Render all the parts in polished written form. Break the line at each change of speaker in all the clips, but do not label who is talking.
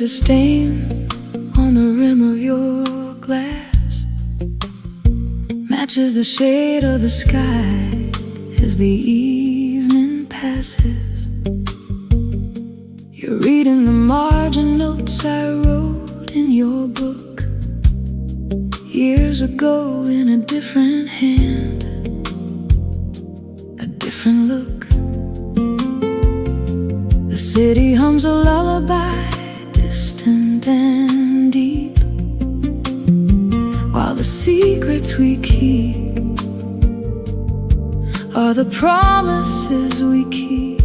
a stain on the rim of your glass, matches the shade of the sky as the evening passes. You're reading the margin notes I wrote in your book years ago in a different hand, a different look. The city hums a lullaby, distant and deep, while the secrets we keep are the promises we keep.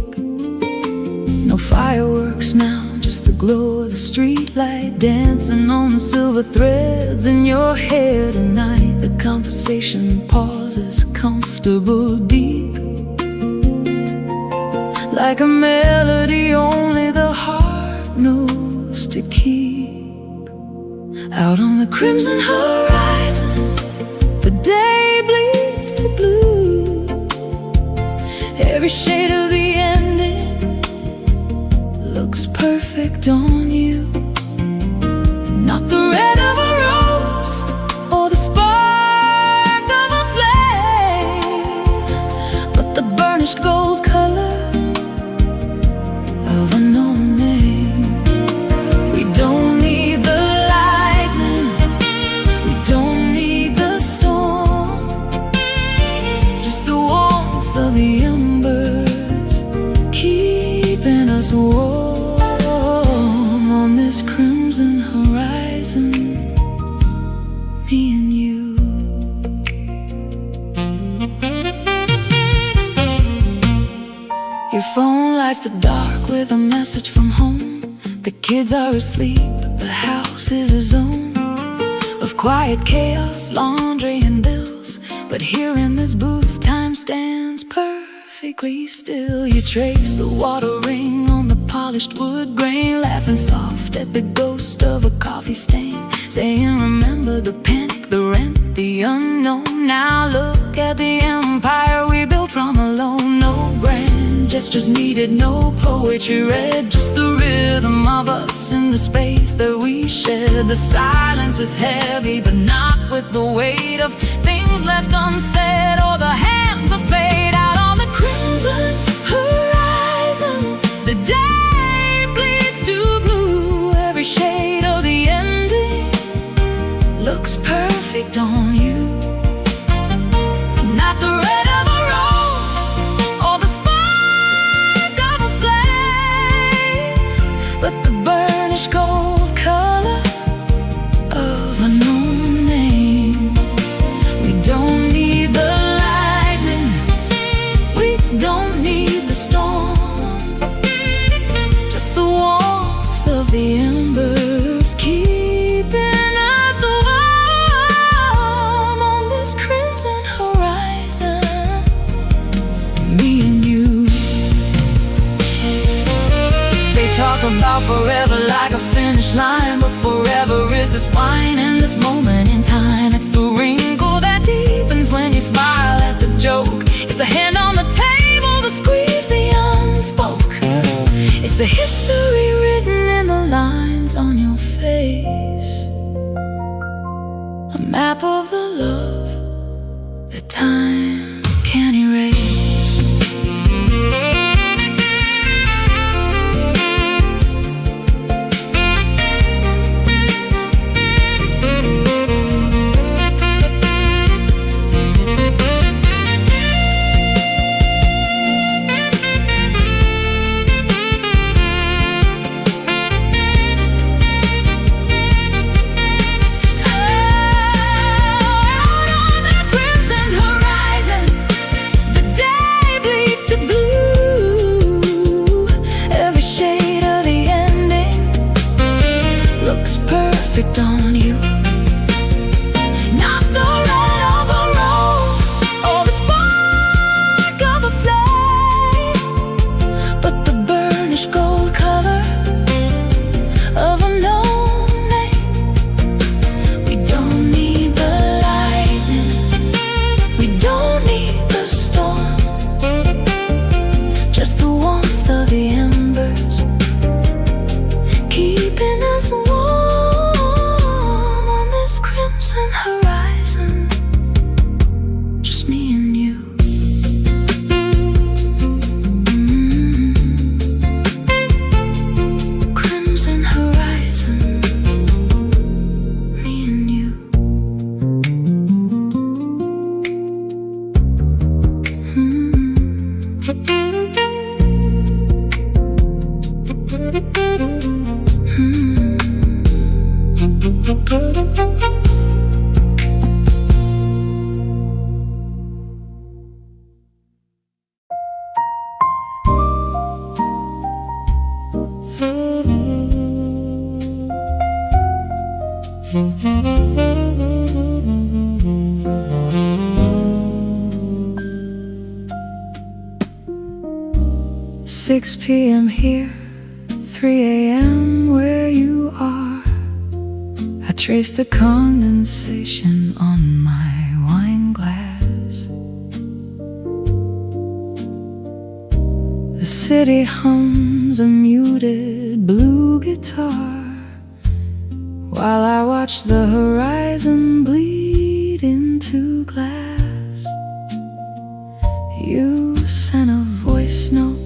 No fireworks now, just the glow of the streetlight dancing on the silver threads in your hair tonight. The conversation pauses, comfortable, deep, like a melody only the heart knows to keep. Out on the crimson horizon, the day bleeds to blue. Every shade of the ending looks perfect on you. Not the red of a rose or the spark of a flame, but the burnished gold color of a known name. We don't need the lightning, we don't need the storm, just the warmth of the embers keeping us warm on this crimson horizon, me and you. Your phone lights the dark with a message from home. The kids are asleep, the house is a zone of quiet chaos, laundry and bills. But here in this booth, time stands perfectly still. You trace the watering on the polished wood grain, laughing soft at the ghost of a coffee stain, saying remember the panic, the rent, the unknown. Now look at the empire we built from alone. No grand gestures needed, no poetry read, just the rhythm of us in the space that we shared. The silence is heavy, but not with the weight of things left unsaid or the hands of fate. Out on the crimson horizon, the day bleeds to blue. Every shade of the ending looks perfect on you. Not the red of a rose or the spark of a flame, but the burnished gold color of a known name. We don't need the lightning, we don't need the storm, just the warmth of the embers keeping us warm on this crimson horizon, me and you. They talk about forever like a finish line, but forever is this wine and this moment in time. It's the wrinkle that deepens when you smile at the joke. It's the hand on the table, the squeeze, the unspoke. It's the history written in the lines on your face, a map of the love that time can't erase. Out on the crimson horizon, 6 p.m. here, 3 a.m. where you are. I trace the condensation on my wine glass. The city hums a muted blue guitar, while I watch the horizon bleed into glass. You sent a voice note,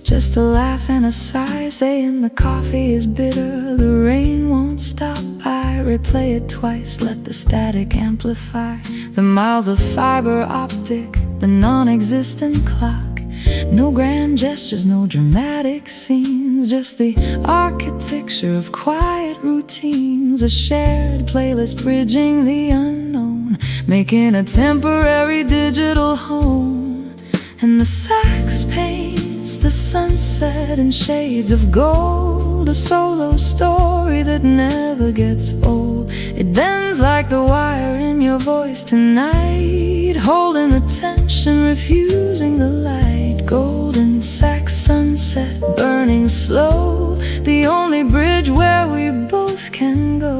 just a laugh and a sigh, saying the coffee is bitter, the rain won't stop. I replay it twice, let the static amplify the miles of fiber optic, the non-existent clock. No grand gestures, no dramatic scenes, just the architecture of quiet routines. A shared playlist bridging the unknown, making a temporary digital home. And the sax paints the sunset in shades of gold, a solo story that never gets old. It bends like the wire in your voice tonight, holding the tension, refusing the light. Golden sax sunset burning slow, the only bridge where we both can go,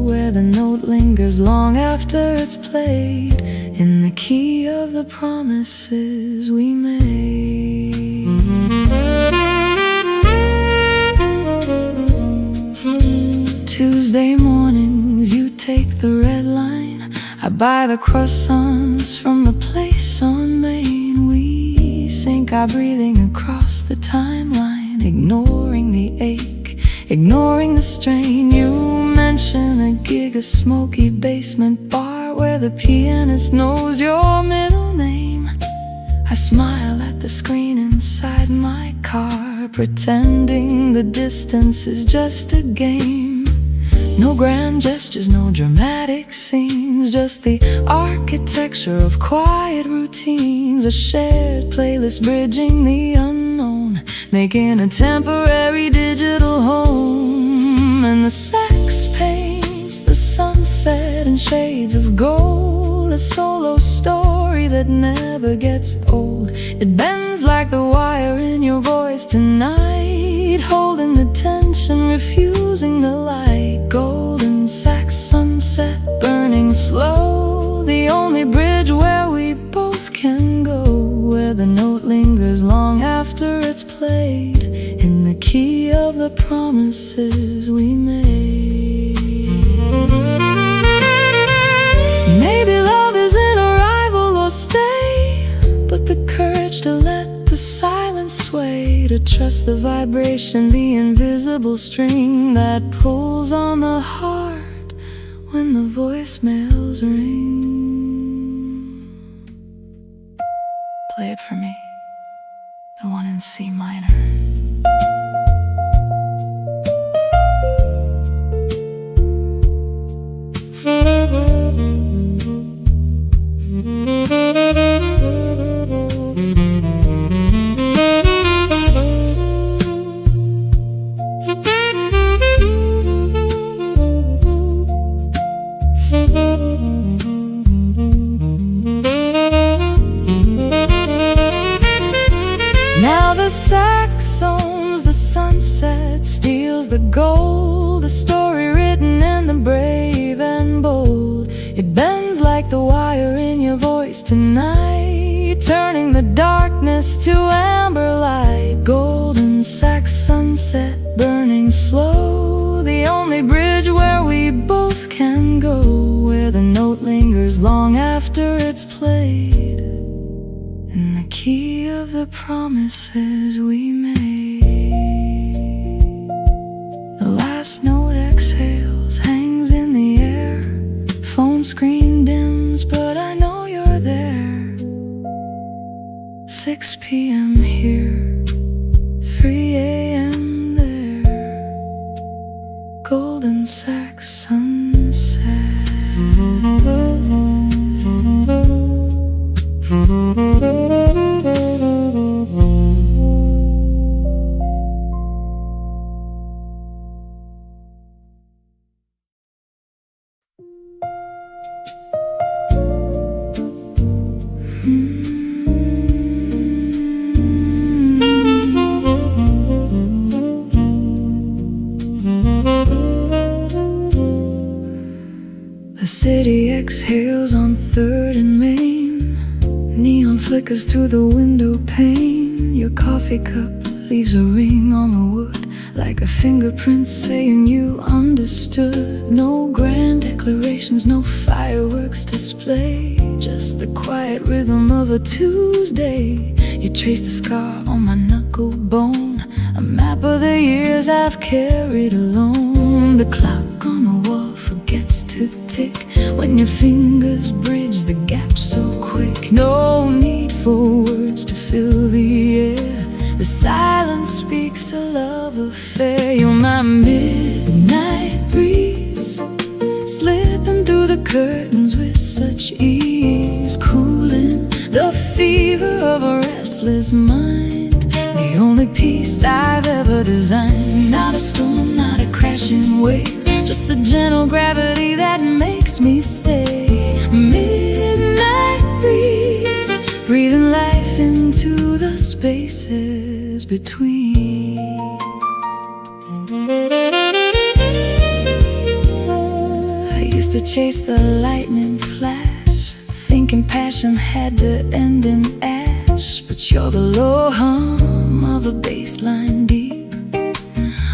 where the note lingers long after it's played, in the key of the promises we made. Tuesday mornings, you take the red line, I buy the croissants from the place on Main. We sync our breathing across the timeline, ignoring the ache, ignoring the strain. You mention a gig, a smoky basement bar where the pianist knows your middle name. I smile at the screen inside my car, pretending the distance is just a game. No grand gestures, no dramatic scenes, just the architecture of quiet routines. A shared playlist bridging the unknown, making a temporary digital home. And the sax paints the sunset in shades of gold, a solo story that never gets old. It bends like the wire in your voice tonight, holding the tension, refusing the light. Golden sax sunset burning slow, the only bridge where we both can go, where the note lingers long after it's played, in the key of the promises we made. Maybe love isn't arrival or stay, but the courage to let the silence sway, to trust the vibration, the invisible string that pulls on the heart when the voicemails ring. Play it for me, the one in C minor. Now the sax owns the sunset, steals the gold, a story written in the brave and bold. It bends like the wire in your voice tonight, turning the darkness to amber light. Golden sax sunset burning slow, the only bridge where we both can go, where the note lingers long after it's played, in the key of the promises we made. The last note exhales, hangs in the air, phone screen dims, but I know you're there. 6 p.m. here, 3 a.m. there. Golden sax sunset. Frankfurt and Maine. Neon flickers through the window pane. Your coffee cup leaves a ring on the wood, like a fingerprint saying you understood. No grand declarations, no fireworks display, just the quiet rhythm of a Tuesday. You trace the scar on my knuckle bone, a map of the years I've carried alone. The clock on the wall forgets to tick when your fingers bridge the gap so quick. No need for words to fill the air, the silence speaks a love affair. You're my midnight breeze, slipping through the curtains with such ease, cooling the fever of a restless mind. The only peace I've ever designed. Not a storm, not a crashing wave, just the gentle gravity that makes me stay. Midnight breeze, breathing life into the spaces between. I used to chase the lightning flash, thinking passion had to end in ash. But you're the low hum of a bass line deep,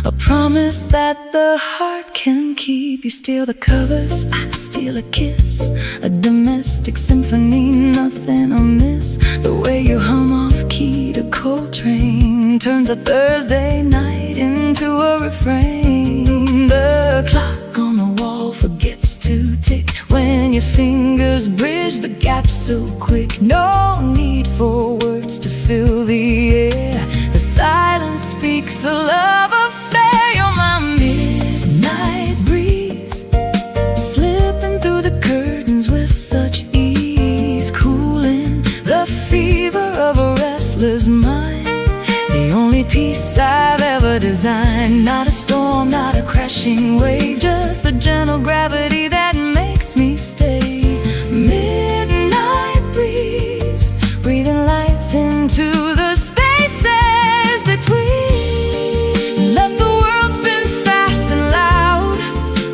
a promise that the heart can keep. You steal the covers, I steal a kiss, a domestic symphony, nothing amiss. The way you hum off key to Coltrane turns a Thursday night into a refrain. The clock on the wall forgets to tick when your fingers bridge the gap so quick. No need for words to fill the air, the silence speaks a love affair. You're my midnight breeze, slipping through the curtains with such ease, cooling the fever of a restless mind. The only peace I've ever designed. Not a storm, not a crashing wave, just the gentle gravity that makes me stay. Midnight breeze, breathing life into the spaces between. Let the world spin fast and loud,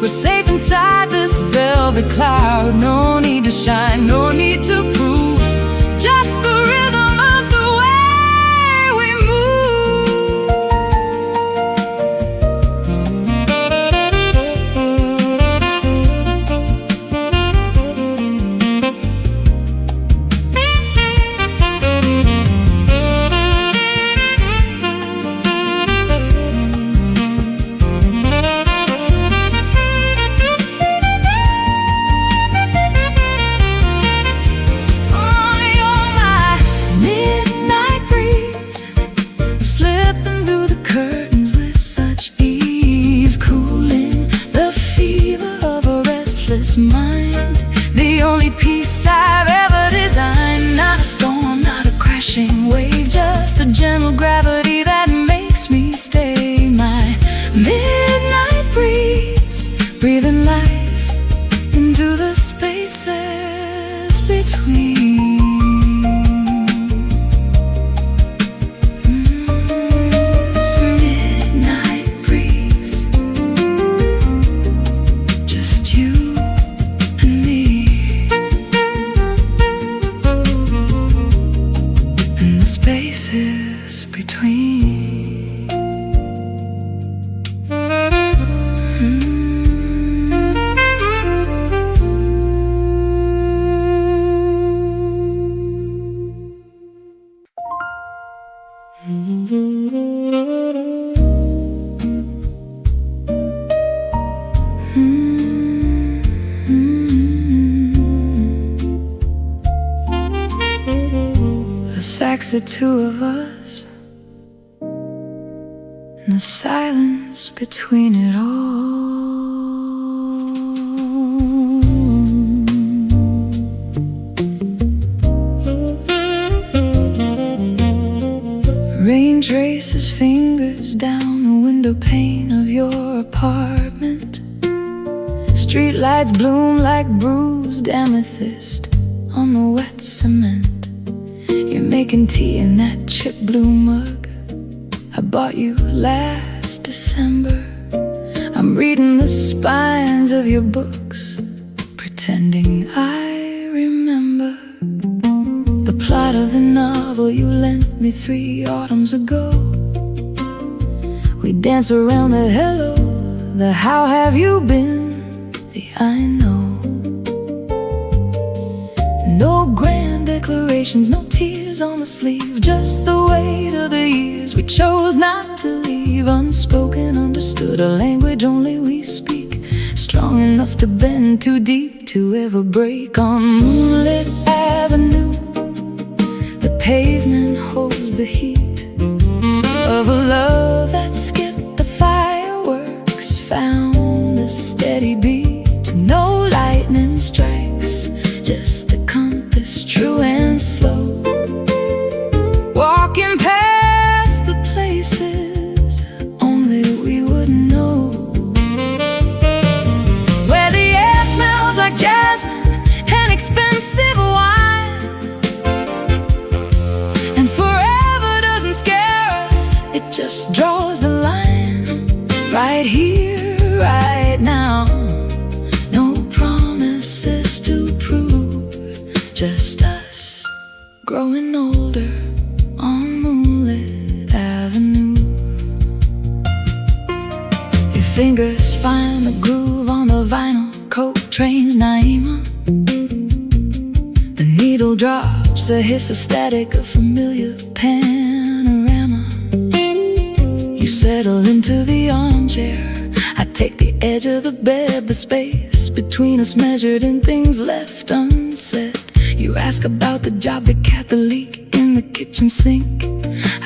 we're safe inside this velvet cloud. No need to shine, no need to prove, just the rhythm of the way we mind. The only peace I've ever designed. Not a storm, not a crashing wave, just a gentle gravity that makes me stay. My midnight breeze, breathing life into the spaces between. Midnight breeze, just you and me, and the spaces between. A sax of two of us, and the silence between it all. Rain traces fingers down the window pane of your apartment. Street lights bloom like bruised amethyst on the wet cement. You're making tea in that chip blue mug I bought you last December. I'm reading the spines of your books, pretending I remember. plot of the novel you lent me 3 autumns ago. We dance around the hello, the how have you been, the I know. No grand declarations, no tears on the sleeve, just the weight of the years we chose not to leave. Unspoken, understood, a language only we speak, strong enough to bend too deep to ever break. On moonlit avenue, the pavement holds the heat of a love that skipped the fireworks, found the steady beat. No lightning strikes, just a compass, true and slow, walking past the places only we would know, where the air smells like jasmine and expensive wine, and forever doesn't scare us, it just draws the line. Right here, right now, no promises to prove, just us growing older on moonlit avenue. Your fingers find the groove on the vinyl, coat trains Naima. The needle drops, a hiss, a static, a familiar panorama. You settle into the armchair, I take the edge of the bed, the space between us measured in things left unsaid. You ask about the job, the cat, the leak in the kitchen sink.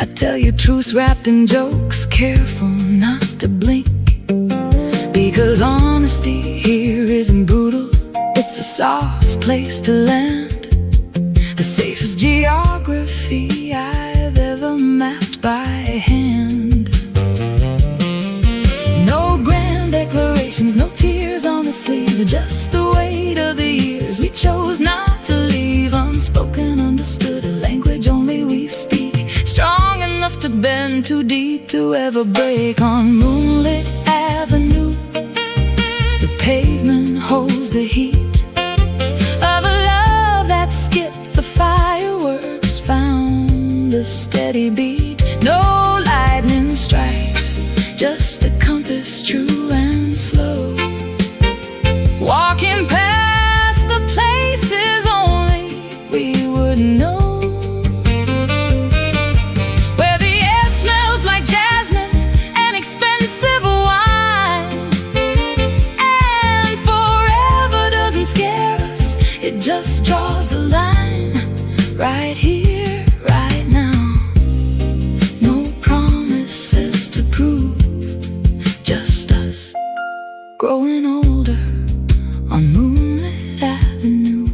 I tell you truths wrapped in jokes, careful not to blink, because honesty here isn't brutal, it's a soft place to land, the safest geography I've ever mapped by hand. No grand declarations, no tears on the sleeve, just the weight of the years we chose not to leave. Unspoken, understood, a language only we speak, strong enough to bend too deep to ever break. On moonlit avenue, the pavement holds the heat of a love that skipped the fireworks, found the steady beat. No lightning strikes, just a compass, true and slow, walking past the places only we would know, where the air smells like jasmine and expensive wine, and forever doesn't scare us, it just draws the line. Right here, right now, no promises to prove, just us growing older on moonlit avenue.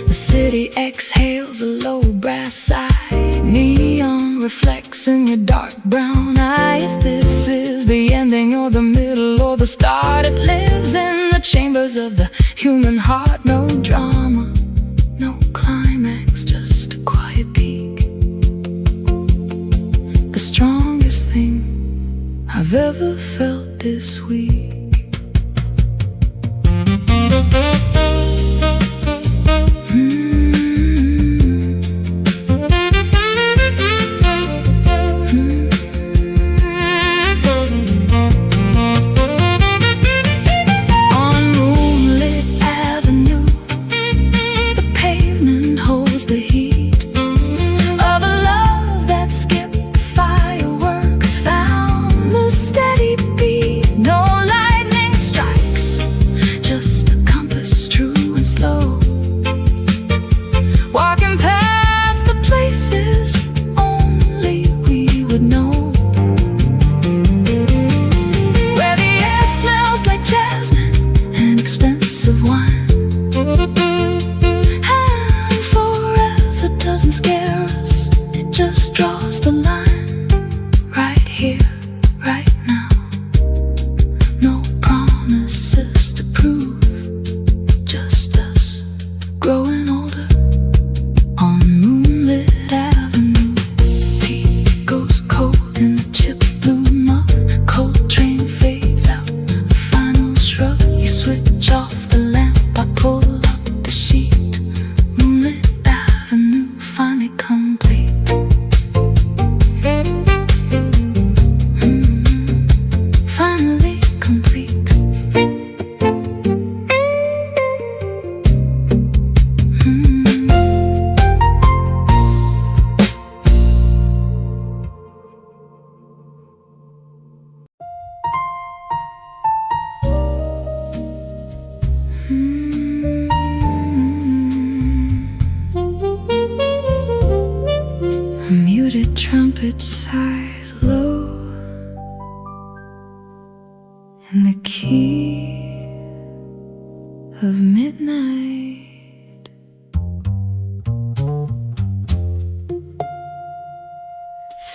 The city exhales a low brass sigh, neon reflects in your dark brown eye. If this is the ending or the middle or the start, it lives in the chambers of the human heart. No drama, no climax, just a quiet peak, the strongest thing I've ever felt this week. On moonlit avenue, the pavement holds the heat of a love that skipped the fireworks, found the steady beat. No light of midnight.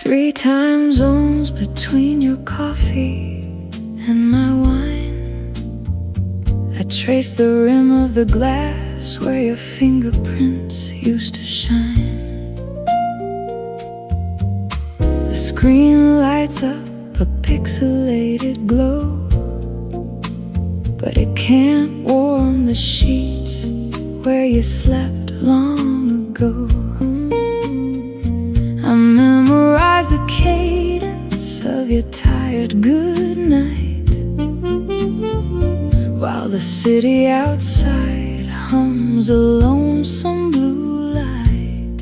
3 time zones between your coffee and my wine. I trace the rim of the glass where your fingerprints used to shine. The screen lights up a pixelated glow, but it can't warm the sheets where you slept long ago. I memorize the cadence of your tired goodnight, while the city outside hums a lonesome blue light.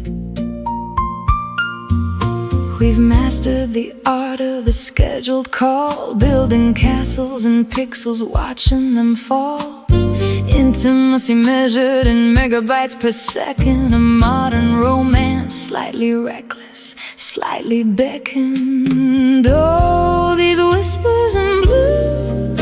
We've mastered the art of the scheduled call, building castles and pixels, watching them fall. Intimacy measured in megabytes per second, a modern romance, slightly reckless, slightly beckoned. Oh, these whispers in blue,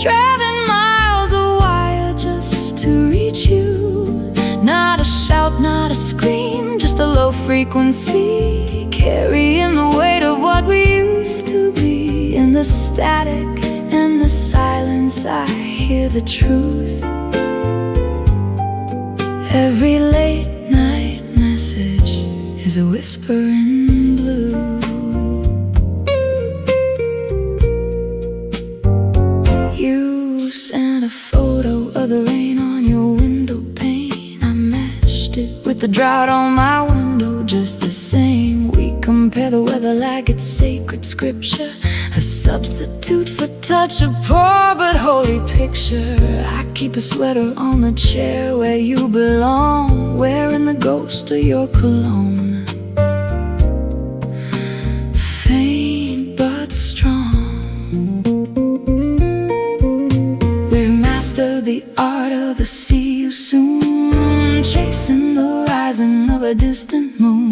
driving miles of wire just to reach you. Not a shout, not a scream, just a low frequency, carrying the weight of what we used to be. In the static and the silence, I hear the truth. Every late night message is a whisper in blue. You sent a photo of the rain on your window pane. I meshed it with the drought on my window just the same. We compare the weather like it's sacred scripture, a substitute for touch, a poor but holy picture. I keep a sweater on the chair where you belong, wearing the ghost of your cologne. Faint but strong. We've mastered the art of the see you soon, chasing the rising of a distant moon.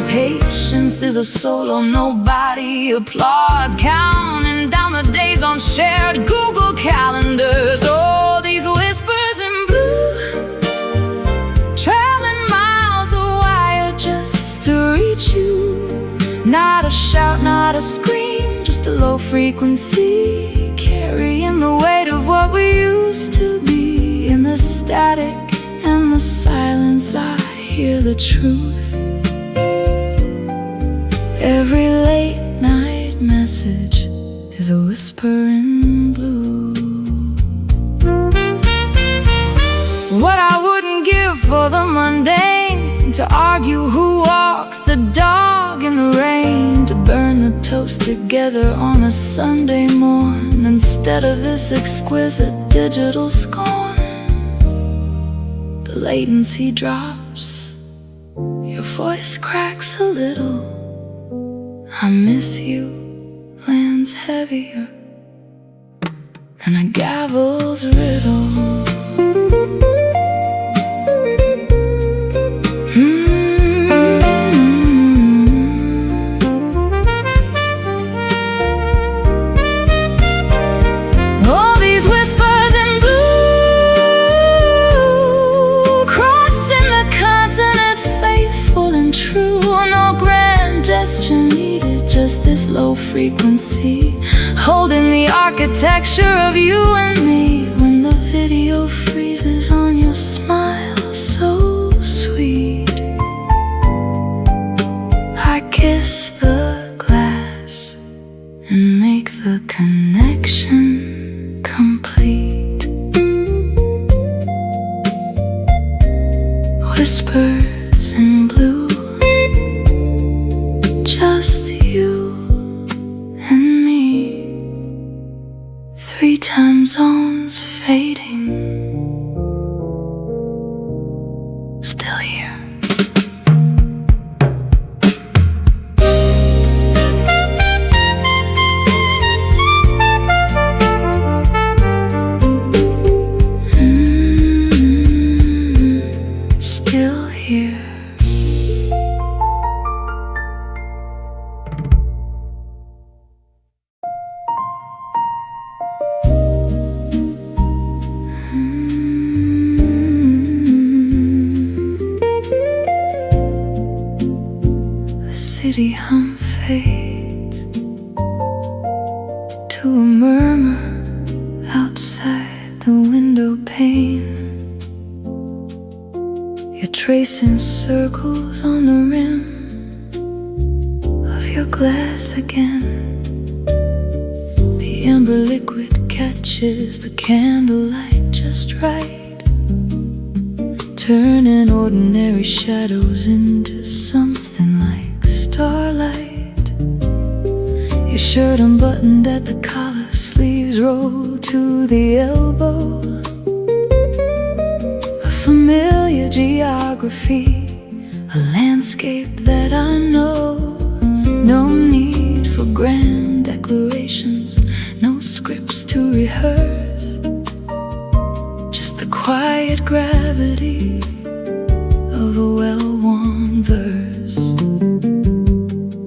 Patience is a solo nobody applauds, counting down the days on shared Google calendars. Oh, these whispers in blue, traveling miles of wire just to reach you. Not a shout, not a scream, just a low frequency, carrying the weight of what we used to be. In the static and the silence, I hear the truth. Every late night message is a whisper in blue. What I wouldn't give for the mundane, to argue who walks the dog in the rain, to burn the toast together on a Sunday morn, instead of this exquisite digital scorn. The latency drops, your voice cracks a little. I miss you lands heavier than a gavel's riddle. All these whispers in blue, crossing the continent, faithful and true. No grand gesture needed, just this low frequency, holding the architecture of you and me. When the video freezes on your smile so sweet, I kiss the glass and make the connection complete. Whispers in blue, just you and me. 3 time zones fading, still here. Still here. You're tracing circles on the rim of your glass again. The amber liquid catches the candlelight just right, turning ordinary shadows into something like starlight. Your shirt unbuttoned at the collar, sleeves rolled to the elbow. A familiar geography, a landscape that I know. No need for grand declarations, no scripts to rehearse, just the quiet gravity of a well-worn verse.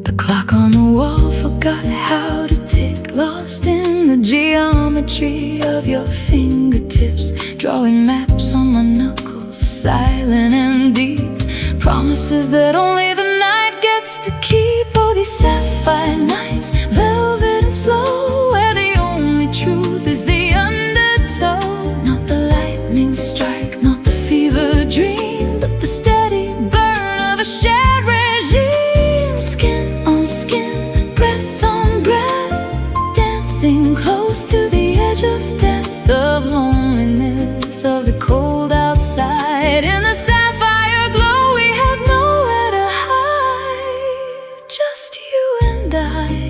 The clock on the wall forgot how to tick, lost in the geometry of your fingertips, drawing maps on my knuckles, silent and deep, promises that only the night gets to keep. Oh, these sapphire nights, velvet and slow, where the only truth is the undertow. Not the lightning strike, not the fever dream, but the steady burn of a shared regime. Skin on skin, breath on breath, dancing close to the edge of death, of loneliness, of the cold outside. In the sapphire glow, we have nowhere to hide, just you and I,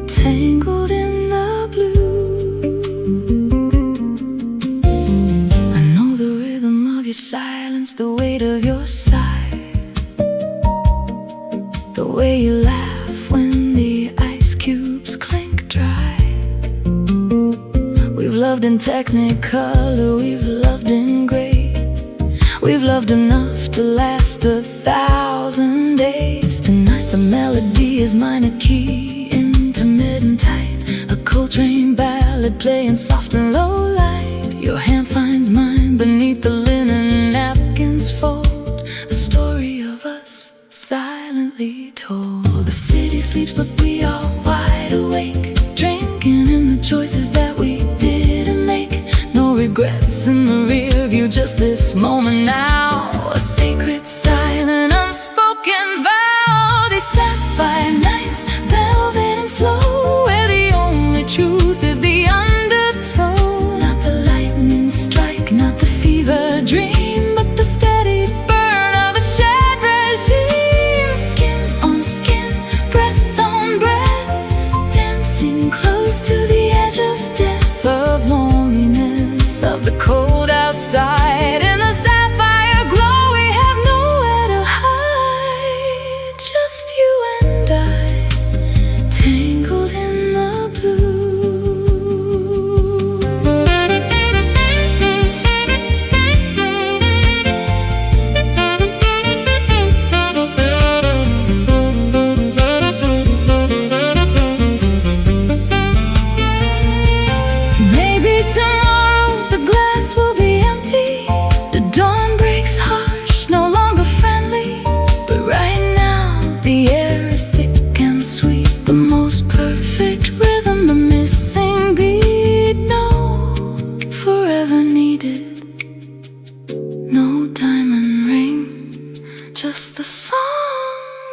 tangled in the blue. I know the rhythm of your silence, the weight of your sigh, the way you laugh when the ice cubes clink dry. We've loved in technicolor, we've loved in gray, we've loved enough to last 1,000 days. Tonight the melody is minor key, intermittent tight, a Coltrane ballad playing soft and low light. Your hand finds mine beneath the linen napkins fold, a story of us silently told. The city sleeps but we are wide awake, drinking in the choices that we didn't make. No regrets in the rear view, just this moment now, a sacred, silent, unspoken vow. These sapphire nights, velvet and slow, where the only truth is the undertow. Not the lightning strike, not the fever dream, but the steady burn of a shared regime. Skin on skin, breath on breath, dancing close to the edge of death, of loneliness, of the cold outside. In the sapphire glow, we have nowhere to hide, just you and I, tangled in the blue. Maybe tomorrow the glass will be empty, the dawn breaks harsh, no longer friendly, but right now the air is thick and sweet, the most perfect rhythm, the missing beat. No forever needed, no diamond ring, just the song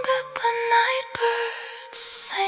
that the night birds sing.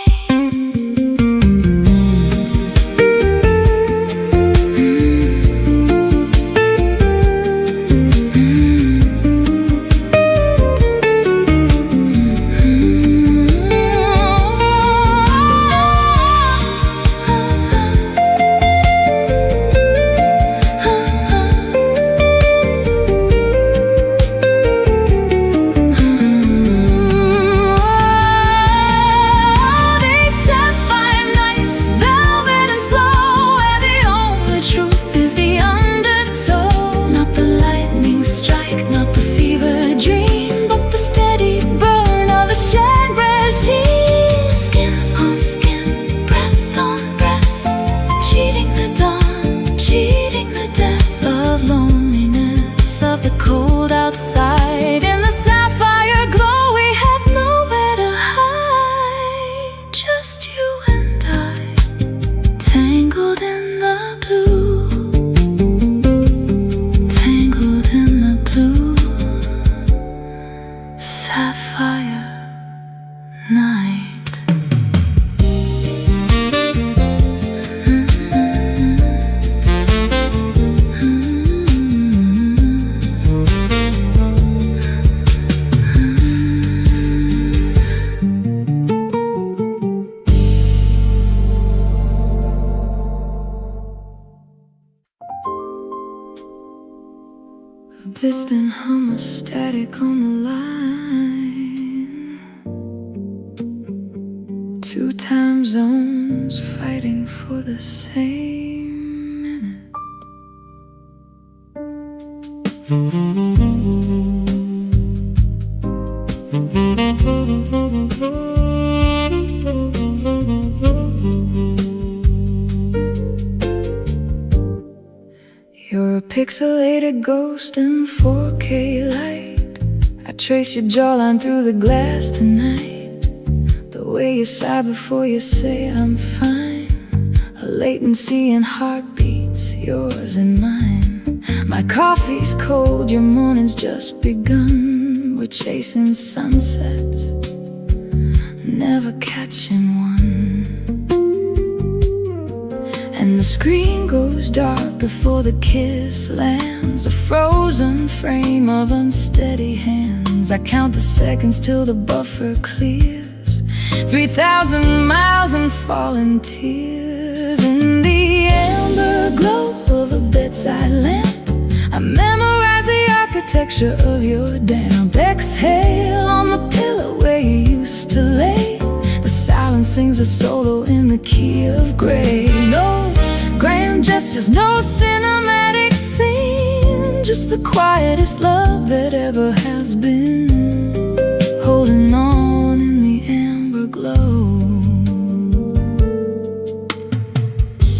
A distant hum of static on the line. Two time zones fighting for the same minute. You're a pixelated ghost in 4K light. I trace your jawline through the glass tonight. The way you sigh before you say I'm fine. A latency in heartbeats, yours and mine. My coffee's cold, your morning's just begun. We're chasing sunsets, never catching one. And the screen goes dark before the kiss lands. A frozen frame of unsteady hands. I count the seconds till the buffer clears. 3,000 miles and falling tears. In the amber glow of a bedside lamp, I memorize the architecture of your damp. Exhale on the pillow where you used to lay. The silence sings a solo in the key of gray. No grand gestures, no cinematic scene, just the quietest love that ever has been. Holding on in the amber glow.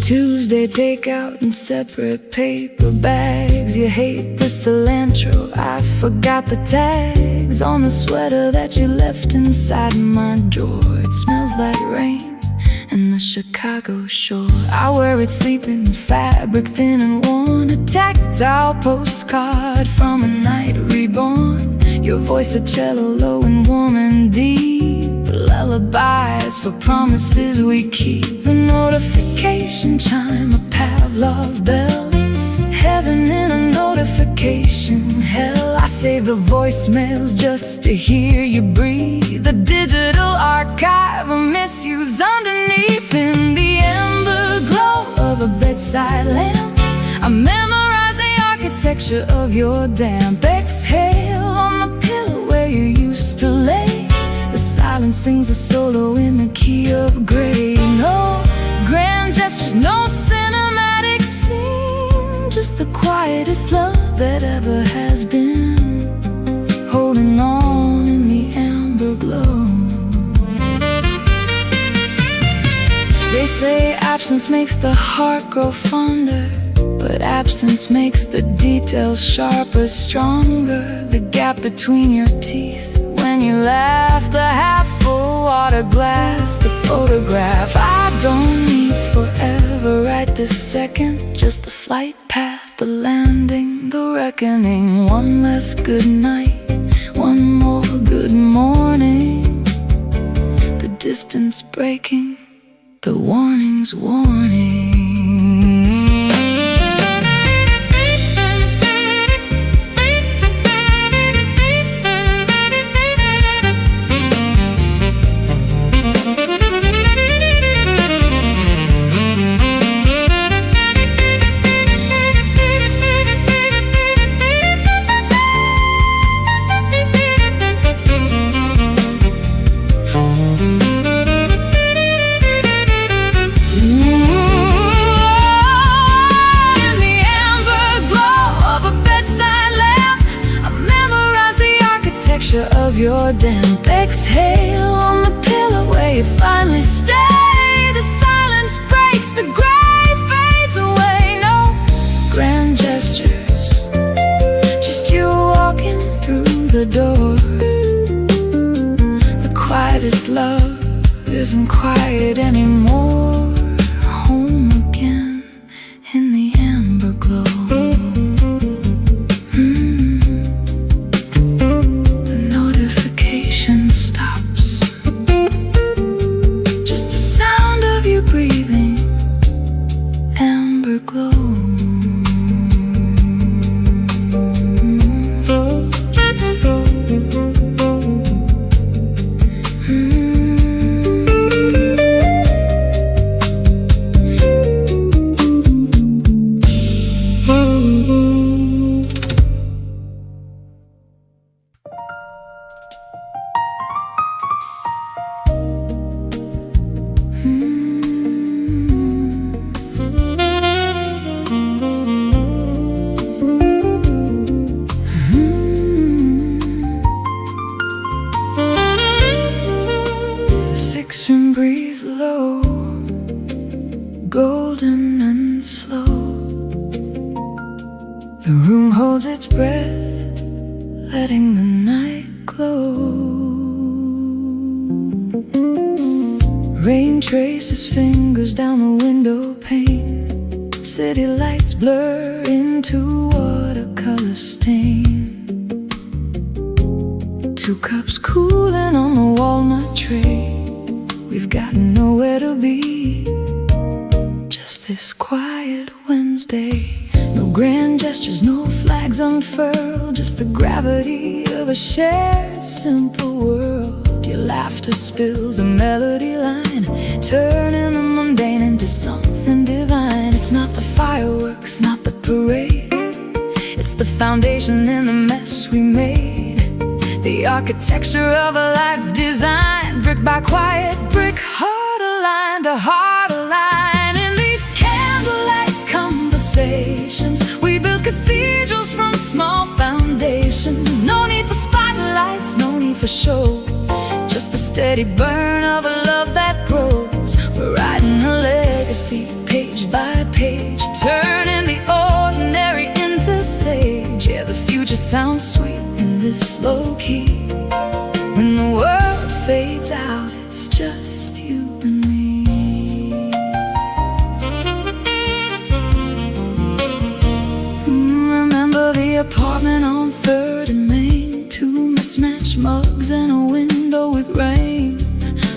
Tuesday takeout in separate paper bags. You hate the cilantro, I forgot the tags on the sweater that you left inside my drawer. It smells like rain and the Chicago shore. I wear it sleeping, fabric thin and worn. A tactile postcard from a night reborn. Your voice a cello low and warm and deep. Lullabies for promises we keep. The notification chime, a Pavlov bell. Heaven in a notification hell. I save the voicemails just to hear you breathe. The digital archive of misuse underneath. In the amber glow of a bedside lamp, I memorize the architecture of your damp. Exhale on the pillow where you used to lay. The silence sings a solo in the key of gray. No grand gestures, no cinematic scene, just the quietest love that ever has been. Holding on in the amber glow. They say absence makes the heart grow fonder, but absence makes the details sharper, stronger. The gap between your teeth when you laugh, the half-full water glass, the photograph. I don't need forever right this second, just the flight path, the landing, the reckoning. One less good night, one more good morning. The distance breaking, the warning's warning. Of your damp. Exhale on the pillow where you finally stay. The silence breaks, the gray fades away. No grand gestures, just you walking through the door. The quietest love isn't quiet anymore. Home again in the amber glow. holds its breath, letting the night glow. Rain traces fingers down the window pane. City lights blur into watercolor stain. Two cups cooling on the walnut tray. We've got nowhere to be, just this quiet Wednesday. No grand gestures, no flags unfurled, just the gravity of a shared simple world. Your laughter spills a melody line, turning the mundane into something divine. It's not the fireworks, not the parade, it's the foundation in the mess we made. The architecture of a life designed, brick by quiet brick, heart aligned to heart aligned. In these candlelight conversations, we build cathedrals from small foundations. No need for spotlights, no need for show, just the steady burn of a love that grows. We're writing a legacy, page by page, turning the ordinary into sage. Yeah, the future sounds sweet in this low key. When the world fades out, it's just you and me. Remember the apartment on 3rd and Main, two mismatched mugs and a window with rain.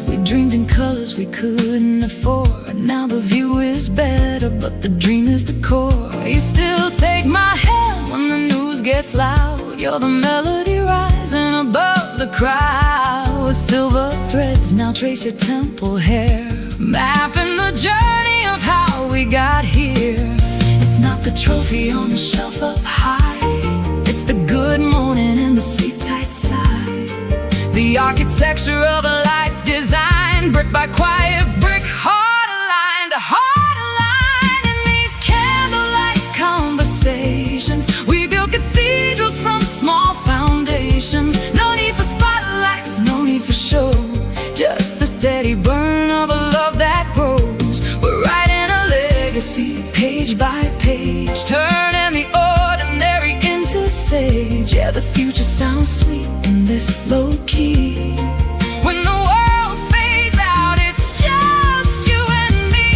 We dreamed in colors we couldn't afford. Now the view is better, but the dream is the core. You still take my hand when the news gets loud. You're the melody rising above the crowd. With silver threads now trace your temple hair, mapping the journey of how we got here. It's not the trophy on the shelf up high, it's the good morning and the sleep tight side. The architecture of a life designed, brick by quiet brick, heart aligned to heart aligned. In these candlelight conversations, we build cathedrals from small foundations. No need for spotlights, no need for show, just the steady burn of a love that grows. We're writing a legacy, page by page, turning the ordinary into sage. Yeah, the future sounds sweet in this low key. When the world fades out, it's just you and me.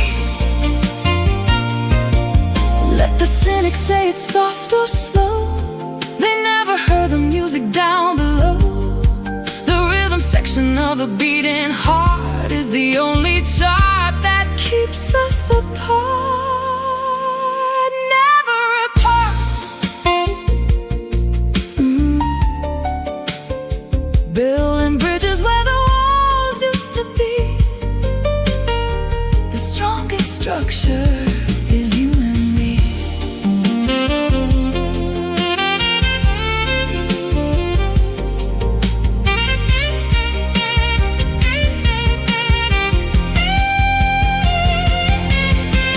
Let the cynics say it's soft or slow, they never heard the music down below. The rhythm section of a beating heart is the only chart that keeps us apart. Never apart. Building bridges where the walls used to be. The strongest structure is you and me.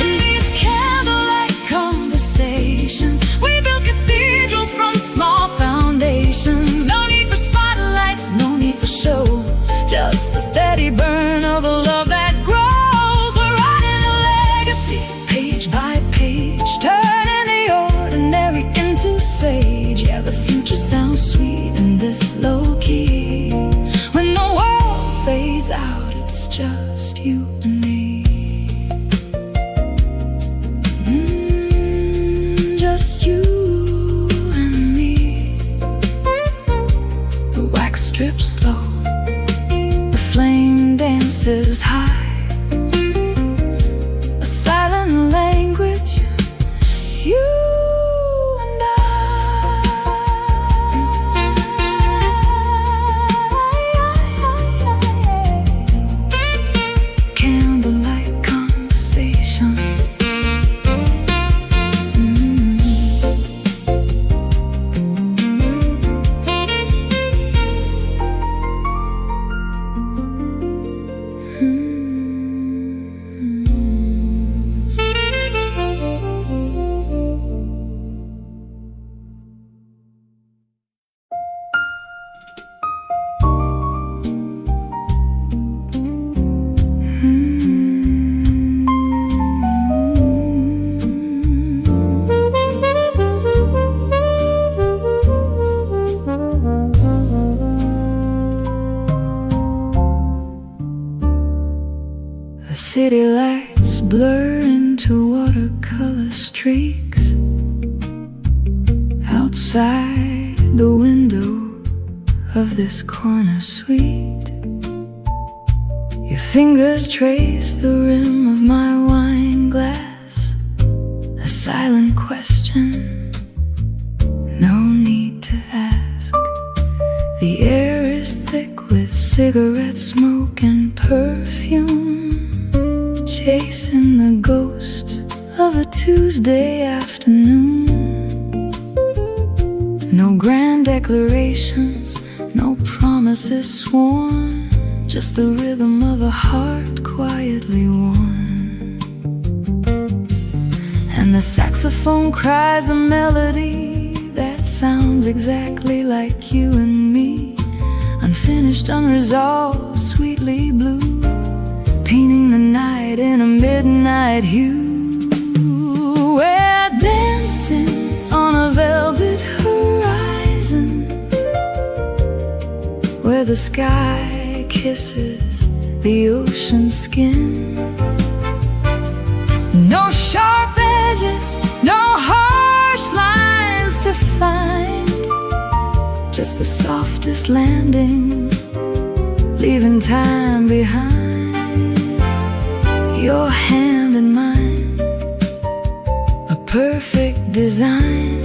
In these candlelight conversations, we build cathedrals from small foundations. No need for spotlights, no need for show, just the steady burn of a love that grows. We're writing a legacy, page by page, turning the ordinary into sage. Yeah, the future sounds sweet in this low key. When the world fades out, it's just you and me. Just you and me. The wax strips low, the flame dances high. A silent language, you and I. Candlelight conversations. city lights blur into watercolor streaks outside the window of this corner suite. Your fingers trace the rim of my wine glass, a silent question, no need to ask. The air is thick with cigarette smoke and perfume, chasing the ghosts of a Tuesday afternoon. No grand declarations, no promises sworn, just the rhythm of a heart quietly worn. And the saxophone cries a melody that sounds exactly like you and me, unfinished, unresolved, sweetly blue, painting the night in a midnight hue. We're dancing on a velvet horizon, where the sky kisses the ocean skin. No sharp edges, no harsh lines to find, just the softest landing, leaving time behind. Your hand in mine, a perfect design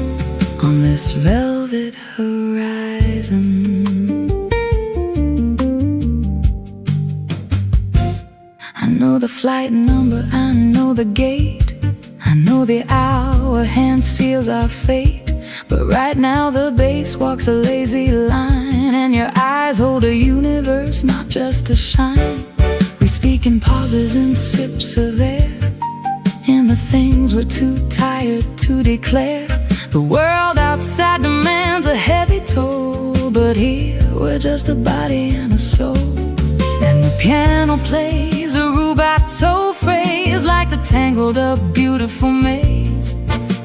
on this velvet horizon. I know the flight number, I know the gate, I know the hour hand seals our fate. But right now the bass walks a lazy line, and your eyes hold a universe, not just a shine. We speak in pauses and sips of air, and the things we're too tired to declare. The world outside demands a heavy toll, but here we're just a body and a soul. And the piano plays a rubato phrase, like the tangled up beautiful maze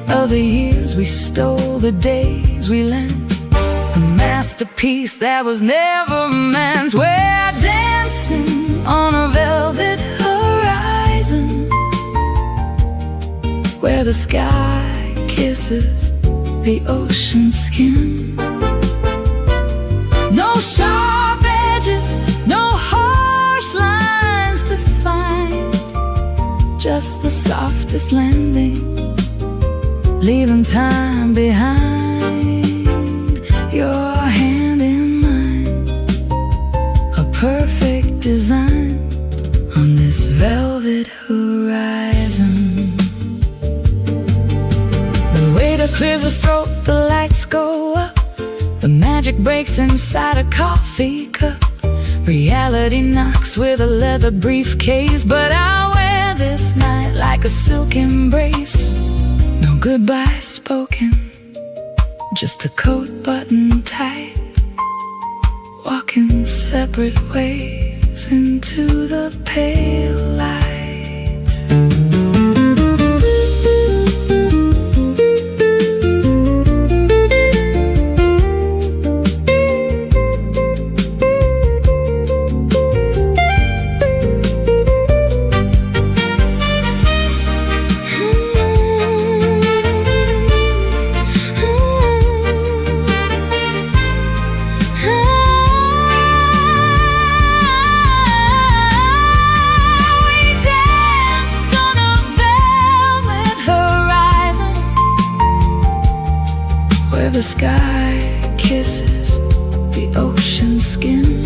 of the years we stole, the days we lent, a masterpiece that was never meant. We're dancing on a velvet horizon, where the sky kisses the ocean skin. No sharp edges, no harsh lines to find, just the softest landing, leaving time behind. Your hand in mine, a perfect design on this velvet horizon. The waiter clears his throat, the lights go up, the magic breaks inside a coffee cup. Reality knocks with a leather briefcase, but I'll wear this night like a silk embrace. No goodbye spoken, just a coat buttoned tight, walking separate ways into the pale light. Where the sky kisses the ocean skin.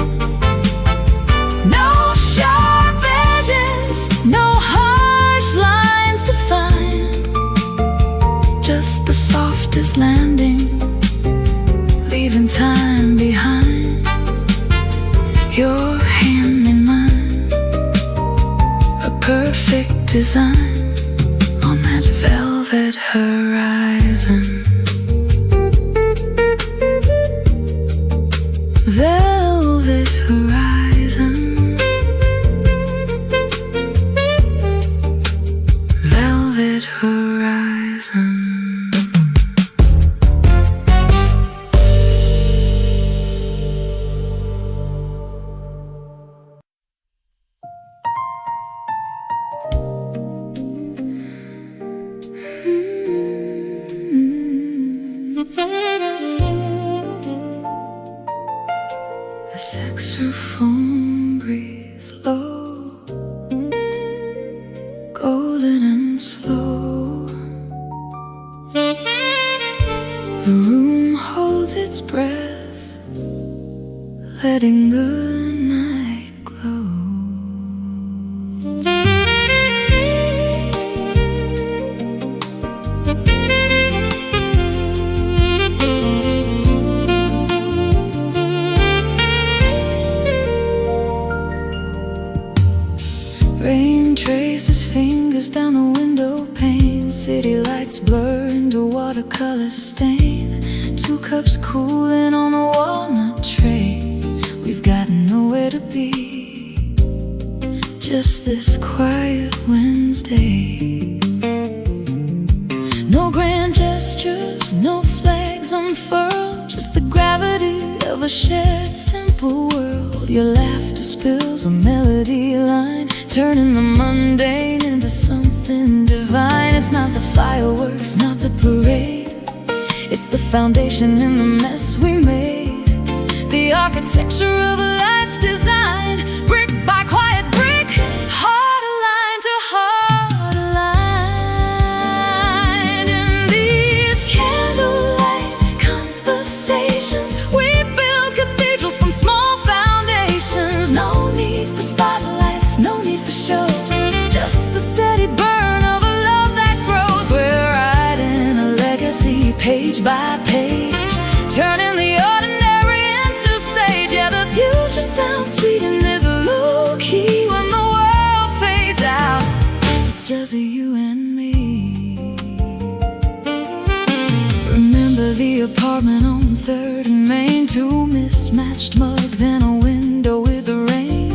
No sharp edges, no harsh lines to find, just the softest landing, leaving time behind. Your hand in mine, a perfect design on that velvet horizon. Velvet horizon, velvet horizon. saxophone breathe low, golden and slow. The room holds its breath, letting the night glow. Rain traces fingers down the window pane. City lights blur into watercolor stain. Two cups cooling on the walnut tray. We've got nowhere to be, just this quiet Wednesday. No grand gestures, no flags unfurled, just the gravity of a shared simple world. Your laughter spills a melody line, turning the mundane into something divine. It's not the fireworks, not the parade, it's the foundation in the mess we made. The architecture of a life designed, brick by quiet brick, heart aligned to heart aligned. In these candlelight conversations, we build cathedrals from small foundations. No need for spotlights, no need for show, just the steady burn of a love that grows. We're writing a legacy page by page, turning the ordinary into sage. Yeah, the future sounds sweet and there's a low key when the world fades out. It's just you and me. Remember the apartment on 3rd and Main, two mismatched mugs and a window with the rain.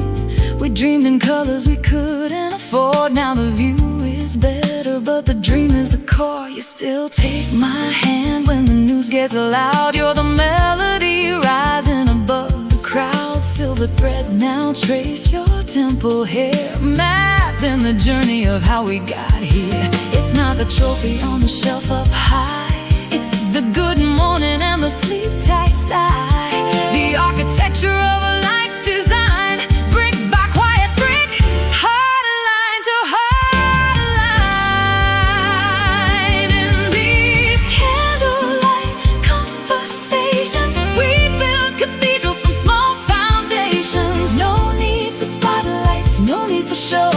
We dreamed in colors we couldn't afford. Now the view is better, but the dream is the core. You still take my hand when the news gets loud. You're the melody rising above the crowd. Silver threads now trace your temple hair, mapping the journey of how we got here. It's not the trophy on the shelf up high, it's the good morning and the sleep tight sigh. The architecture of a life design, brick by quiet brick, heart aligned to heart aligned. In these candlelight conversations, we build cathedrals from small foundations. No need for spotlights, no need for show,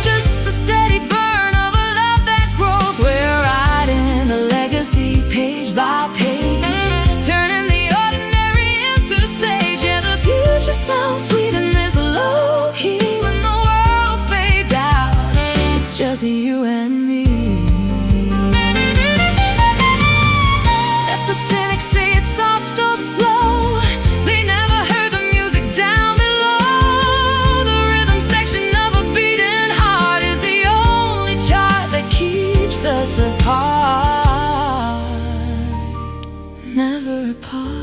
just the steady burn of a love that grows. We're writing a legacy page by page, turning the ordinary into sage. Yeah, the future sounds sweet and there's a low key when the world fades out. It's just you and me. Let the cynics say it's soft or slow, they never heard the music down below. The rhythm section of a beating heart is the only chart that keeps us apart, never apart.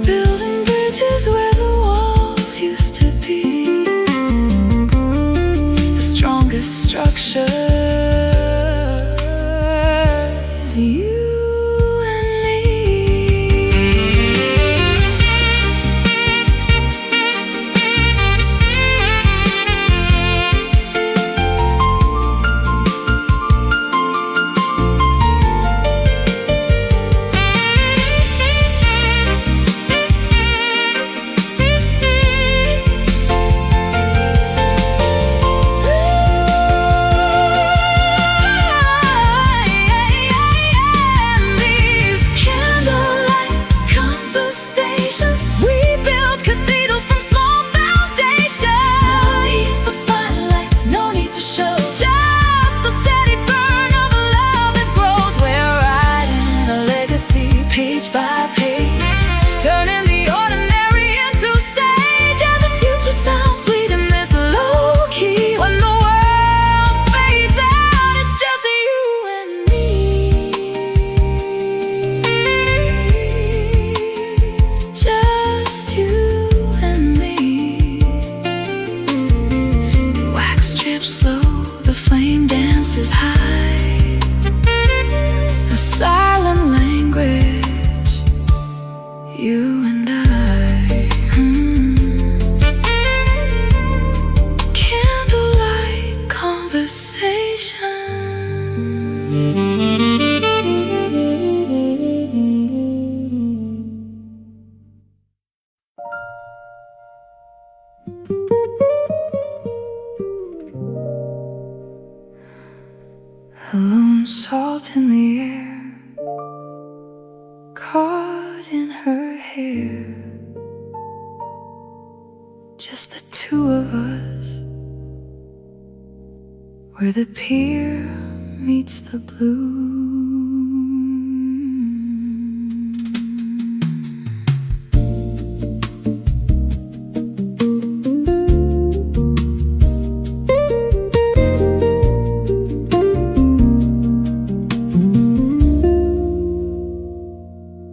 Building bridges where the walls used to be, the strongest structure is you and me. Page by page, turning the ordinary into sage. Yeah, the future sounds sweet and this low key when the world fades out. It's just you and me, just you and me. The wax drips low, the flame dances high. conversation. Alone, salt in the air, caught in her hair. Just the two of us, where the pier meets the blue.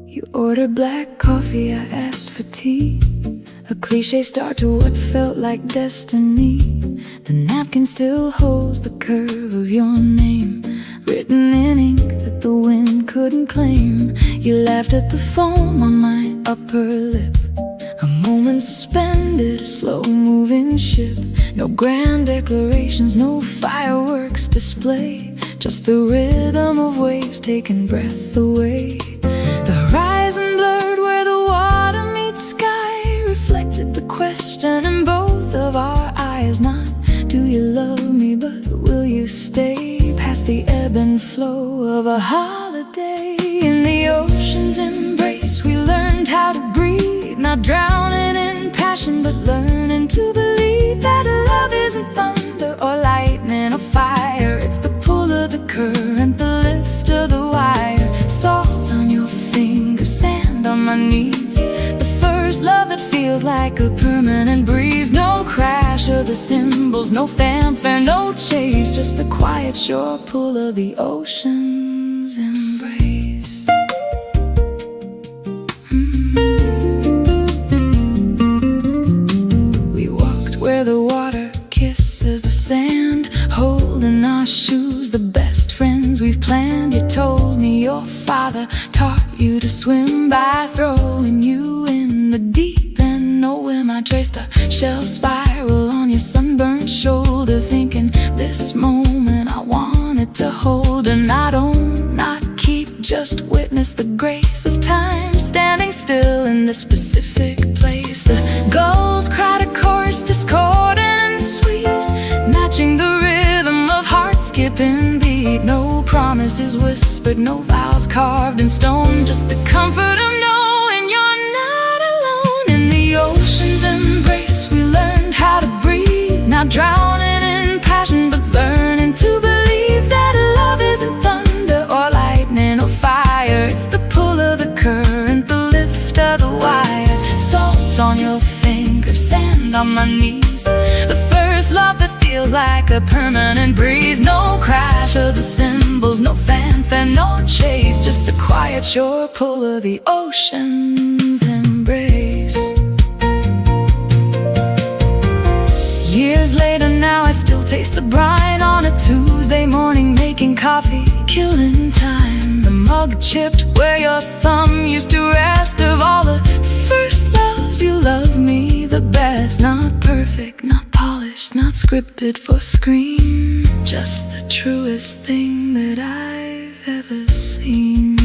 You ordered black coffee, I asked for tea. A cliche start to what felt like destiny. The napkin still holds the curve of your name, written in ink that the wind couldn't claim. You laughed at the foam on my upper lip, a moment suspended, a slow-moving ship. No grand declarations, no fireworks display, just the rhythm of waves taking breath away. The horizon blurred where the water meets sky, reflected the question in both of our eyes. Not, do you love me, but will you stay? Past the ebb and flow of a holiday. In the ocean's embrace we learned how to breathe, not drowning in passion, but learning to believe that love isn't thunder or lightning or fire. It's the pull of the current, the lift of the wire. Salt on your fingers, sand on my knees, the first love that feels like a permanent breeze. No crash of the cymbals, no fanfare, no chase, just the quiet shore pull of the ocean's embrace. We walked where the water kisses the sand, holding our shoes, the best friends we've planned. You told me your father taught you to swim by throwing you in the deep end. Know him, I traced a shell spiral on your sunburned shoulder, thinking this moment I wanted to hold. And I don't not keep, just witness the grace of time, standing still in this specific place. The gulls cried a chorus discordant and sweet, matching the rhythm of hearts skipping beat. No promises whispered, no vows carved in stone, just the comfort of knowing you're not alone. In the ocean's embrace we learned how to breathe, not drowning in passion, but learning to believe that love isn't thunder or lightning or fire. It's the pull of the current, the lift of the wire. Salt on your fingers, sand on my knees, the first love that feels like a permanent breeze. No crash of the cymbals, no fanfare, no chase, just the quiet shore pull of the ocean's embrace. Years later now I still taste the brine on a Tuesday morning, making coffee, killing time. The mug chipped where your thumb used to rest. Of all the first loves, you love me the best. Not perfect, not polished, not scripted for screen, just the truest thing that I've ever seen.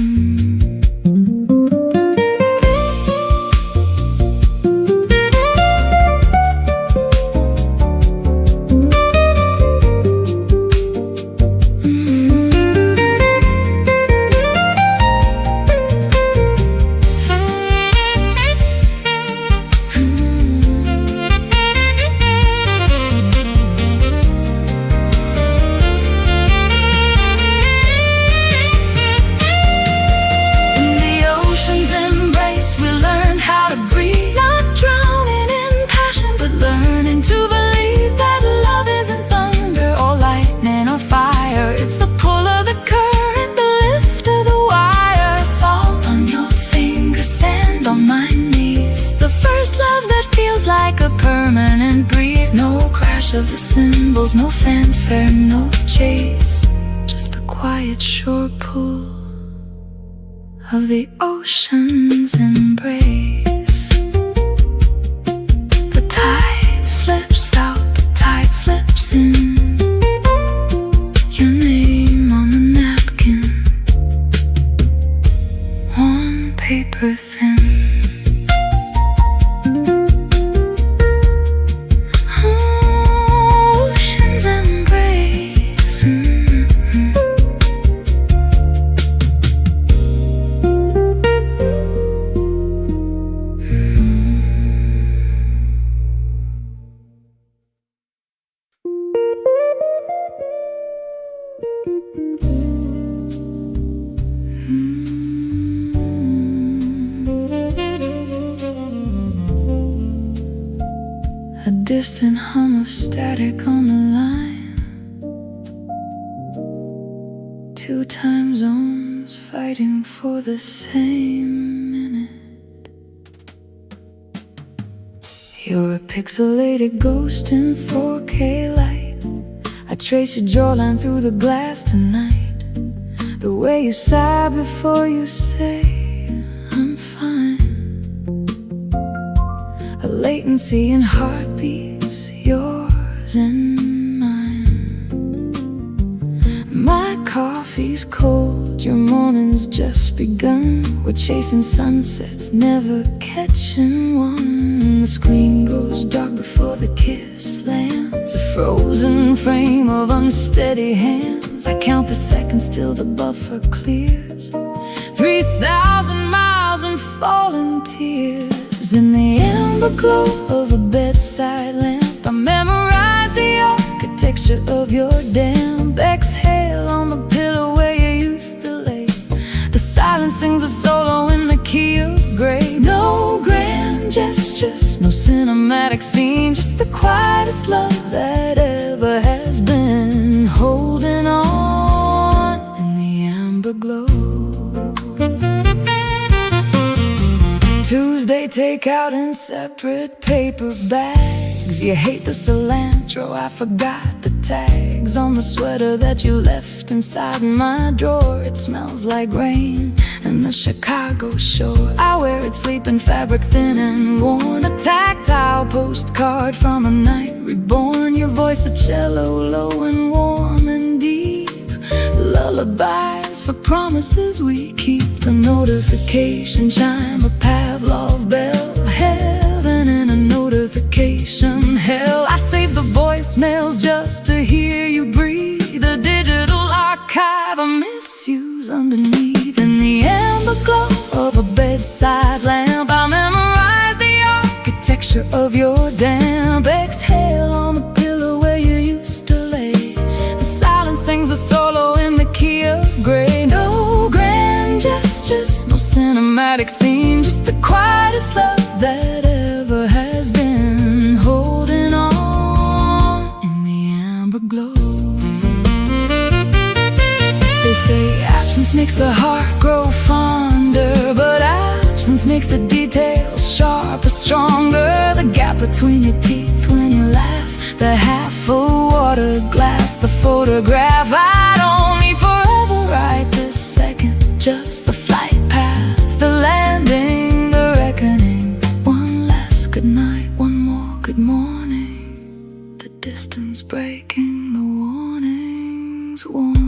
Of the cymbals, no fanfare, no chase, just the quiet shore pull of the ocean's embrace. The tide slips out, the tide slips in, distant hum of static on the line. Two time zones fighting for the same minute. You're a pixelated ghost in 4K light. I trace your jawline through the glass tonight. The way you sigh before you say I'm fine. A latency in heartbeats, yours and mine. My coffee's cold, your morning's just begun. We're chasing sunsets, never catching one. The screen goes dark before the kiss lands. A frozen frame of unsteady hands. I count the seconds till the buffer clears. 3,000 miles and falling tears. In the amber glow of a bedside lamp, I memorize the architecture of your damp. Exhale on the pillow where you used to lay. The silence sings a solo in the key of gray. No grand gestures, no cinematic scene, just the quietest love that ever has been. Holding on in the amber glow. Tuesday takeout in separate paper bags. You hate the cilantro, I forgot the tags on the sweater that you left inside my drawer. It smells like rain and the Chicago shore. I wear it sleeping fabric thin and worn. A tactile postcard from a night reborn. Your voice a cello, low and warm and deep. Lullabies for promises we keep. The notification chime, a Pavlov bell. Heaven in a notification hell. I save the voicemails just to hear you breathe. The digital archive of misuse underneath. In the amber glow of a bedside lamp, I memorize the architecture of your damp. Exhale on the pillow where you used to lay. The silence sings a solo in the key of gray. No grand gestures, no cinematic scene, just the quietest love that ever has been. Holding on in the amber glow. They say absence makes the heart grow fonder, but absence makes the details sharper, stronger. The gap between your teeth when you laugh, the half full water glass, the photograph. I don't need forever right this second, just the flight path, the landing, the reckoning. One last good night, one more good morning. The distance breaking the warnings, warning.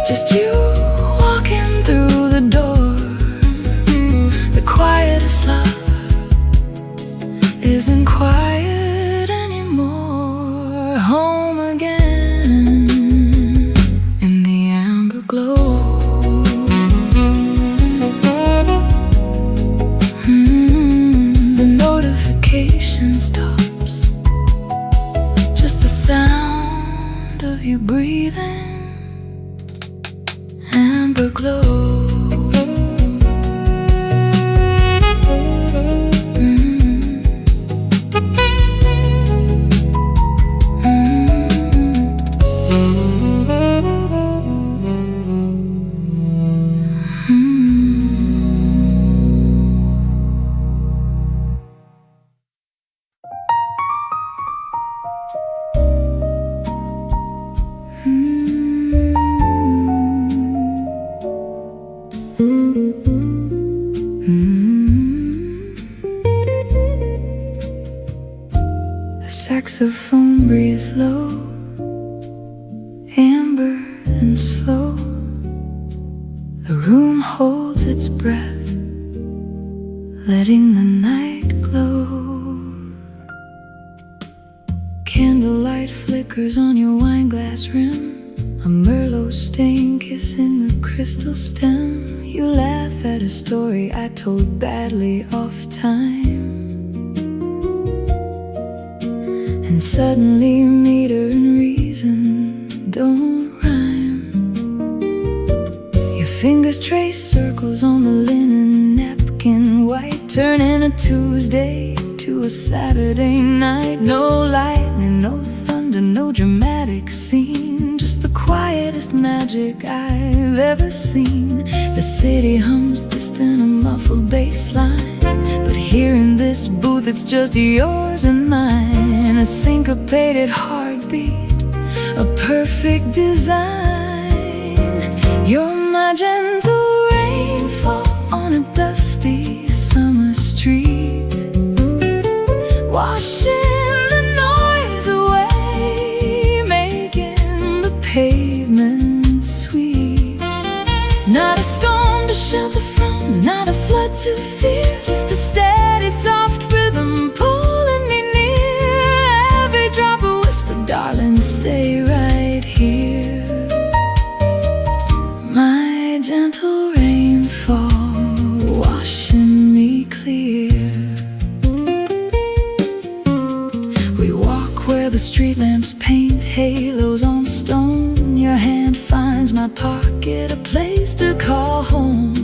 Just you walking through the door. The quietest love isn't quiet anymore. Home again in the amber glow. The notification stops. Just the sound of you breathing. Amber glow. saxophone breathes low, amber and slow. The room holds its breath, letting the night glow. Candlelight flickers on your wine glass rim, a Merlot stain kissing the crystal stem. You laugh at a story I told badly off time, and suddenly meter and reason don't rhyme. Your fingers trace circles on the linen napkin white, turning a Tuesday to a Saturday night. No lightning, no thunder, no dramatic scene, just the quietest magic I've ever seen. The city hums distant, a muffled bass line, but here in this booth it's just yours and mine. A syncopated heartbeat, a perfect design. You're my gentle rainfall on a dusty summer street, washing the noise away, making the pavement sweet. Not a storm to shelter from, not a flood to fear, just a steady soft rhythm pulling me near. Every drop a whisper, darling, stay right here. My gentle rainfall, washing me clear. We walk where the street lamps paint halos on stone. Your hand finds my pocket, a place to call home.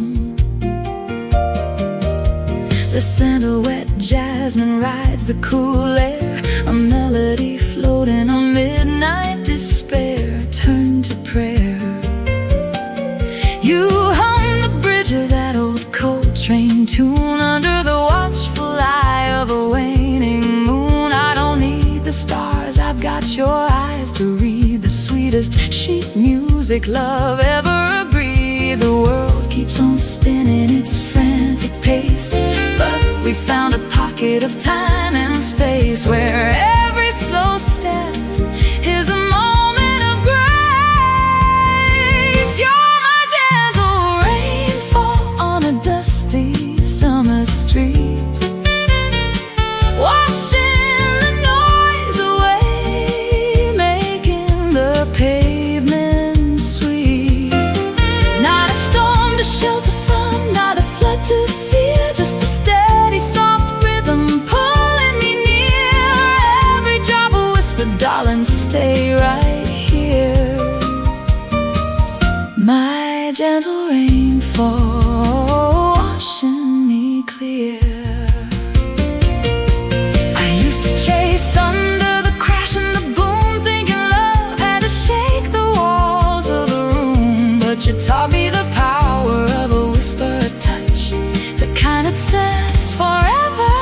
The scent of wet jasmine rides the cool air, a melody floating on midnight despair. Turn to prayer. You hum the bridge of that old Coltrane tune under the watchful eye of a waning moon. I don't need the stars, I've got your eyes to read the sweetest sheet music love ever agreed. The world keeps on spinning its frantic pace, but we found a pocket of time and space where every slow step is a moment of grace. You're my gentle rainfall on a dusty summer street, washing the noise away, making the pavement sweet. Not a storm to shelter from, not a flood to fear, just a steady soft rhythm pulling me near. Every drop a whisper, darling, stay right here. My gentle rainfall, washing me clear. I used to chase thunder, the crash and the boom, thinking love had to shake the walls of the room. But you taught me the power of a whisper, a touch, the kind that says forever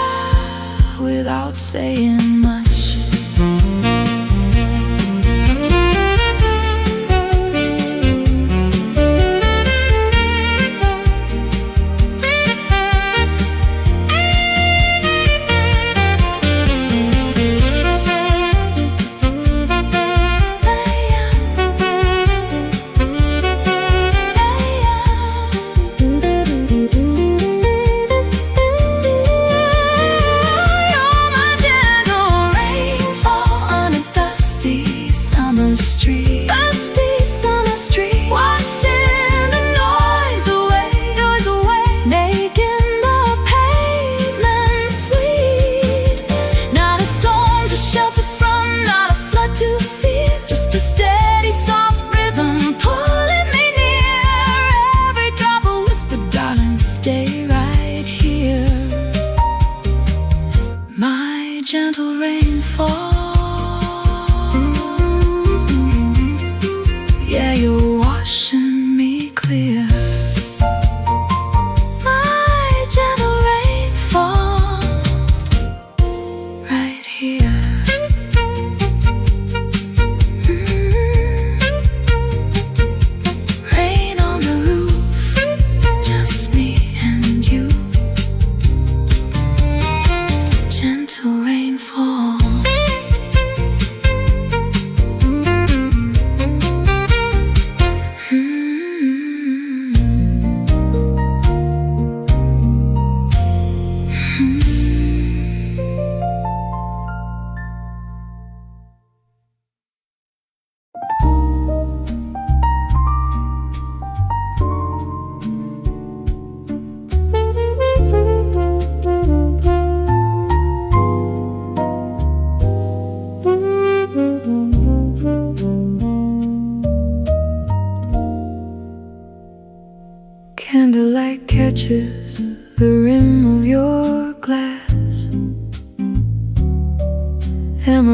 without saying much.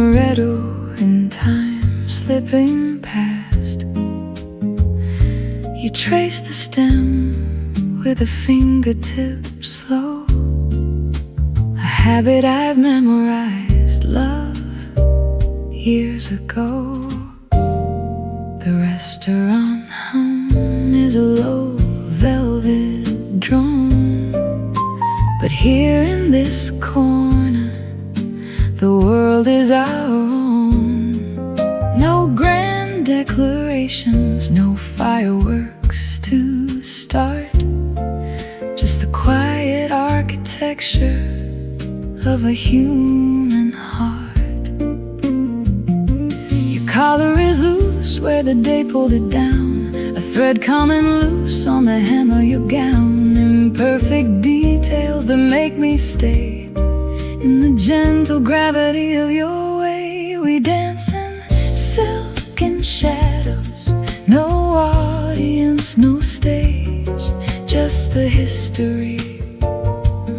amaretto in time slipping past. You trace the stem with a fingertip slow, a habit I've memorized, love, years ago. The restaurant hum is a low velvet drone, but here in this corner the world is our own. No grand declarations, no fireworks to start, just the quiet architecture of a human heart. Your collar is loose where the day pulled it down, a thread coming loose on the hem of your gown. Imperfect details that make me stay in the gentle gravity of your way. We dance in silken shadows, no audience, no stage, just the history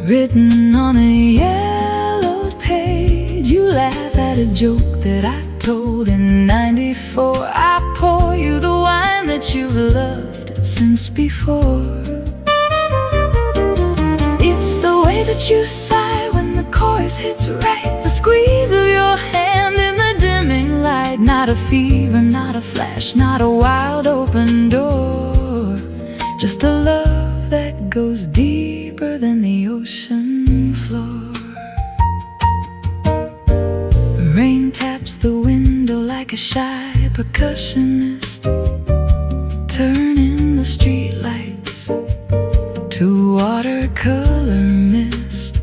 written on a yellowed page. You laugh at a joke that I told in '94. I pour you the wine that you've loved since before. It's the way that you sigh when the chorus hits right, the squeeze of your hand in the dimming light. Not a fever, not a flash, not a wild open door, just a love that goes deeper than the ocean floor. Rain taps the window like a shy percussionist, turning the streetlights to watercolor mist.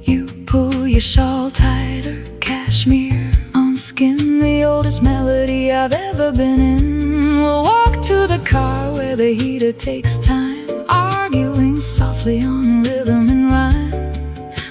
You pull your shawl tighter, cashmere on skin, the oldest melody I've ever been in. We'll walk to the car where the heater takes time, arguing softly on rhythm and rhyme.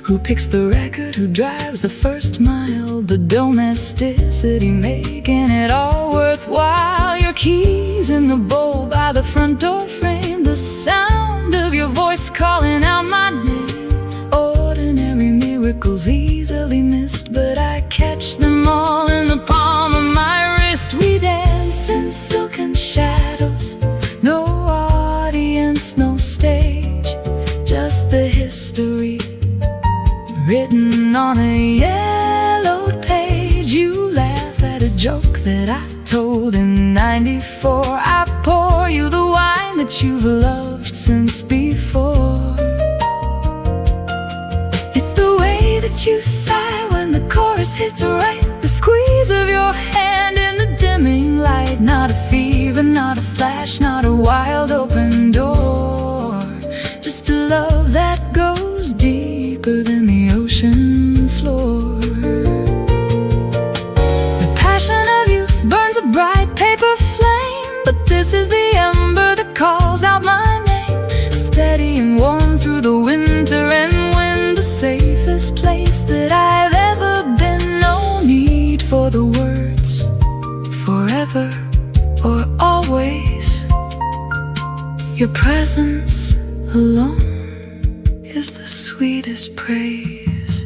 Who picks the record, who drives the first mile, the domesticity making it all worthwhile. Your keys in the bowl by the front door frame, the sound of your voice calling out my name. Ordinary miracles easily missed, but I catch them all in the palm of my wrist. We dance in silken shadows, no audience, no stage, just the history written on a yellowed page. You laugh at a joke that I told in '94. I pour you the wine that you've loved since before. It's the way that you sigh when the chorus hits right, the squeeze of your hand in the dimming light. Not a fever, not a flash, not a wild open door, just a love that goes deeper than the ocean floor. The passion of youth burns a bright paper flame, but this is the ember that calls out my name. Steady and warm through the winter and wind, the safest place that I've ever been. No need for the words forever or always. Your presence alone is the sweetest praise.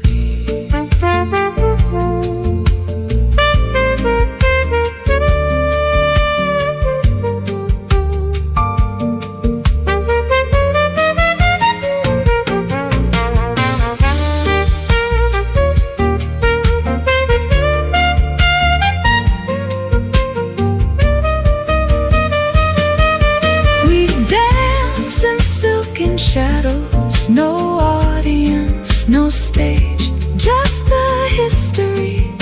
We dance in silken shadows, no audience, no stage, just the history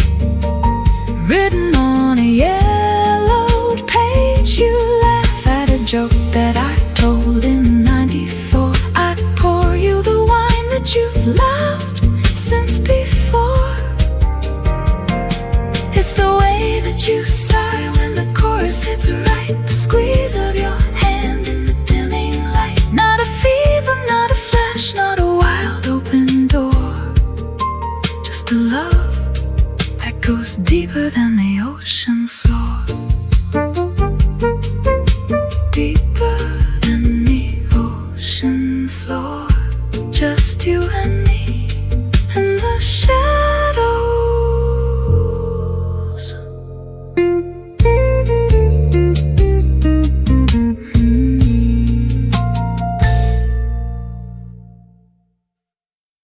written on a yellowed page. You laugh at a joke that I told in '94. I pour you the wine that you've loved since before. It's the way that you sigh when the chorus hits right, the squeeze of your hand in the dimming light. Not a fever, not a flash, not a wild open door, just a love that goes deeper than the ocean.